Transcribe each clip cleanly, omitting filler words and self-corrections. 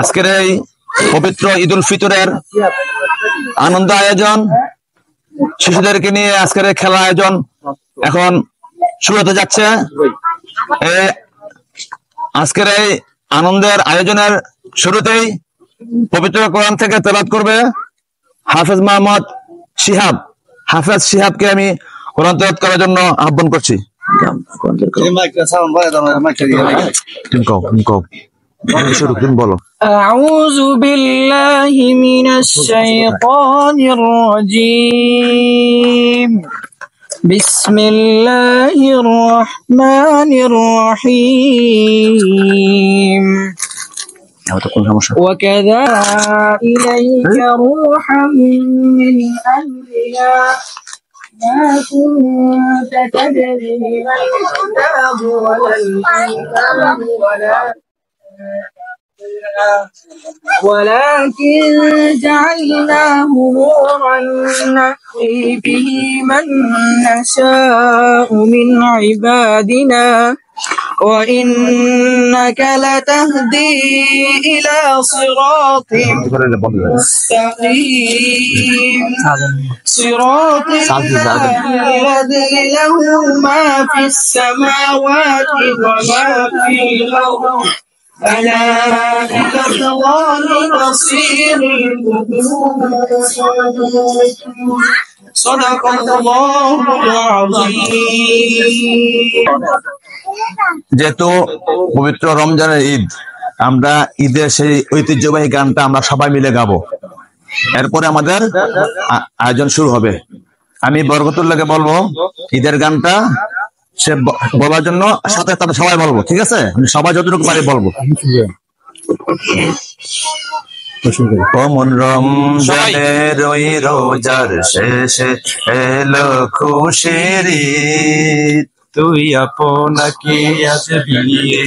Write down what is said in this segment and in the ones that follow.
আজকের এই পবিত্র ঈদ উল ফিতরের আনন্দ আয়োজন, শিশুদেরকে নিয়ে আজকের এই খেলা আয়োজন এখন শুরু হতে যাচ্ছে। আজকের এই আনন্দের আয়োজনের শুরুতেই পবিত্র কোরআন থেকে তেলাওয়াত করবে হাফেজ মোহাম্মদ শিহাব। হাফেজ শিহাবকে আমি কোরআন তেলাওয়াত করার জন্য আহ্বান করছি। أعوذ بالله من الشيطان الرجيم. بسم الله الرحمن الرحيم. وكذا إليك روحا من أمرنا ما كنت تدري ما الكتاب ولا الإيمان ولكن جعلناه نورا نهدي به من نشاء من عبادنا وإنك لتهدي إلى صراط مستقيم صراط الذي له ما في السماوات وما في الأرض ألا إلى الله مصير صدق الله العظيم. যেহেতু পবিত্র রমজানের ঈদ, আমরা ঈদের সেই ঐতিহ্যবাহী গানটা আমরা সবাই মিলে গাবো। এরপরে আমাদের আয়োজন শুরু হবে। আমি বরকতুল্লাহকে বলবো ঈদের গানটা সে বলার জন্য, সাথে সাথে সবাই বলবো, ঠিক আছে? আমি সবাই যতটুকু পারি বলবো। কমন রমজানের ওই রোজার শেষে এলো খুশির ঈদ, তুই আপনাকে আজ বিলিয়ে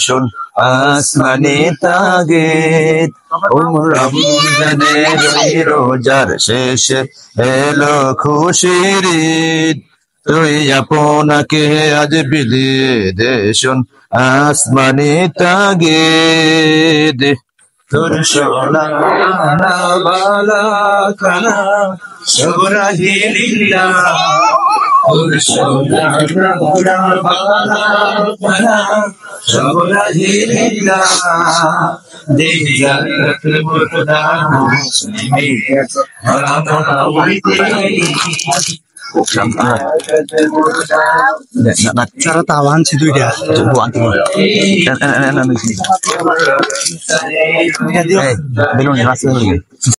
শোন আসমানে তাগিদ। রমজানের ওই রোজার শেষে এলো খুশির ঈদ, তুই আপনাকে আজ বিলিয়ে দে শোন আসমানে তাগিদ। তোর সোনা বালা খানা সোরাহিলিল্লা, তোর সোনা বালা খানা সোরাহিলিল্লা, দেখিয়াত মুর্দা মুসলিমে হারানা ওইতে cara tawan si duida belum nih masih